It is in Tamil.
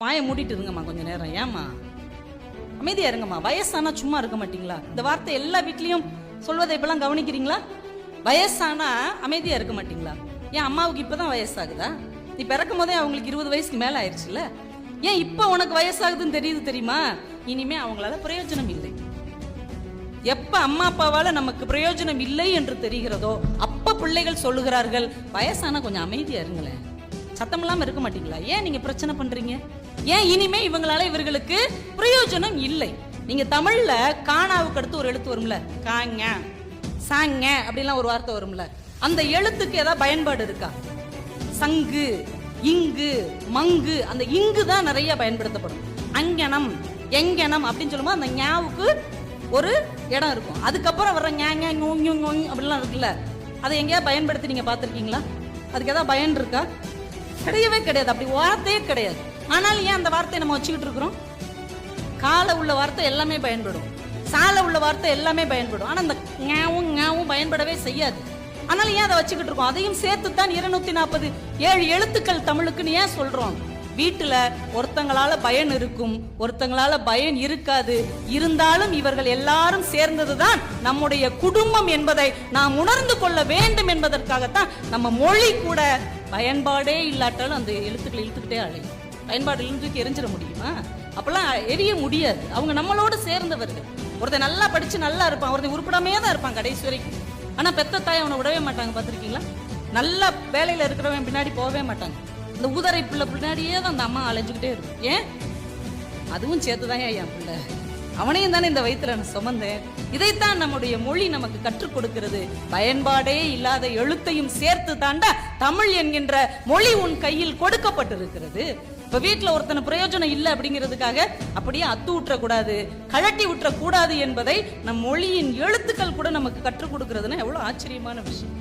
வாயை மூடிட்டு இருங்கம்மா கொஞ்ச நேரம். ஏம்மா அமைதியா இருங்கம்மா. வயசானா சும்மா இருக்க மாட்டீங்களா? இந்த வார்த்தை எல்லா வீட்லயும் சொல்வதை இப்பெல்லாம் கவனிக்கிறீங்களா? வயசானா அமைதியா இருக்க மாட்டீங்களா? ஏன் அம்மாவுக்கு இப்பதான் வயசாகுதா? நீ பிறக்கும் போதே அவங்களுக்கு 20 வயசுக்கு மேல ஆயிடுச்சுல்ல. ஏன் இப்ப உனக்கு வயசாகுதுன்னு தெரியுது தெரியுமா? இனிமே அவங்களால பிரயோஜனம் இல்லை. எப்ப அம்மா அப்பாவால நமக்கு பிரயோஜனம் இல்லை என்று தெரிகிறதோ அப்ப பிள்ளைகள் சொல்லுகிறார்கள், வயசானா கொஞ்சம் அமைதியா இருங்களேன், சத்தம் இல்லாம இருக்க மாட்டீங்களா? ஏன் நீங்க பிரச்சனை பண்றீங்க? ஏன் இனிமே இவங்களால இவர்களுக்கு பிரயோஜனம் இல்லை? நீங்க தமிழ்ல காணாவுக்கு அடுத்து ஒரு எழுத்து வரும்ல, காங்க சாங்க அப்படிலாம் ஒரு வார்த்தை வரும்ல, அந்த எழுத்துக்கு ஏதாவது பயன்பாடு இருக்கா? சங்கு, இங்கு, மங்கு, அந்த இங்கு தான் நிறைய பயன்படுத்தப்படும். அங்கனம், எங்கனம் அப்படின்னு சொல்லும்போது அந்த ஞாவுக்கு ஒரு இடம் இருக்கும். அதுக்கப்புறம் வர்ற ஞாங்க அப்படிலாம் இருக்குல்ல, அதை எங்கேயாவது பயன்படுத்தி நீங்க பார்த்துருக்கீங்களா? அதுக்கு ஏதாவது பயன் இருக்கா? கிடையவே கிடையாது. அப்படி வார்த்தையே கிடையாது. ஆனால் ஏன் அந்த வார்த்தையை நம்ம வச்சுக்கிட்டு இருக்கிறோம்? கால உள்ள வார்த்தை எல்லாமே பயன்படும், சால உள்ள வார்த்தை எல்லாமே பயன்படும். ஆனா அந்த ஞாவும் பயன்படவே செய்யாது. ஆனால் ஏன் அதை வச்சுக்கிட்டு இருக்கோம்? அதையும் சேர்த்துத்தான் 247 எழுத்துக்கள் தமிழுக்குன்னு ஏன் சொல்றோம்? வீட்டுல ஒருத்தங்களால பயன் இருக்கும், ஒருத்தங்களால பயன் இருக்காது. இருந்தாலும் இவர்கள் எல்லாரும் சேர்ந்ததுதான் நம்முடைய குடும்பம் என்பதை நாம் உணர்ந்து கொள்ள வேண்டும் என்பதற்காகத்தான் நம்ம மொழி கூட பயன்பாடே இல்லாட்டாலும் அந்த எழுத்துக்களை இழுத்துக்கிட்டே அழையும். பயன்பாடு இழுத்துக்கு எரிஞ்சிட முடியுமா? அப்பெல்லாம் எரிய முடியாது. அவங்க நம்மளோட சேர்ந்தவர்கள். ஒருத்தர் நல்லா படிச்சு நல்லா இருப்பான், ஒருத்தர் உருப்படாமே தான் இருப்பான் கடைசி வரைக்கும். ஆனா பெத்த தாய் அவனை விடவே மாட்டாங்க. பார்த்துருக்கீங்களா? நல்ல வேலையில இருக்கிறவன் பின்னாடி போகவே மாட்டாங்க. இந்த ஊதரை பிள்ளை பின்னாடியே தான் அந்த அம்மா அலைஞ்சுக்கிட்டே இருக்கும். ஏன்? அதுவும் சேர்த்துதான் என் பிள்ளை, அவனையும் தானே இந்த வயிற்றுல சுமந்தேன். இதைத்தான் நம்முடைய மொழி நமக்கு கற்றுக் கொடுக்கிறது. பயன்பாடே இல்லாத எழுத்தையும் சேர்த்து தாண்டா தமிழ் என்கின்ற மொழி உன் கையில் கொடுக்கப்பட்டிருக்கிறது. இப்ப வீட்டுல ஒருத்தன பிரயோஜனம் இல்லை அப்படிங்கிறதுக்காக அப்படியே அத்து விட்டுறக்கூடாது, கழட்டி விட்டுறக்கூடாது என்பதை நம் மொழியின் எழுத்துக்கள் கூட நமக்கு கற்றுக் கொடுக்கிறதுன்னா எவ்வளவு ஆச்சரியமான விஷயம்.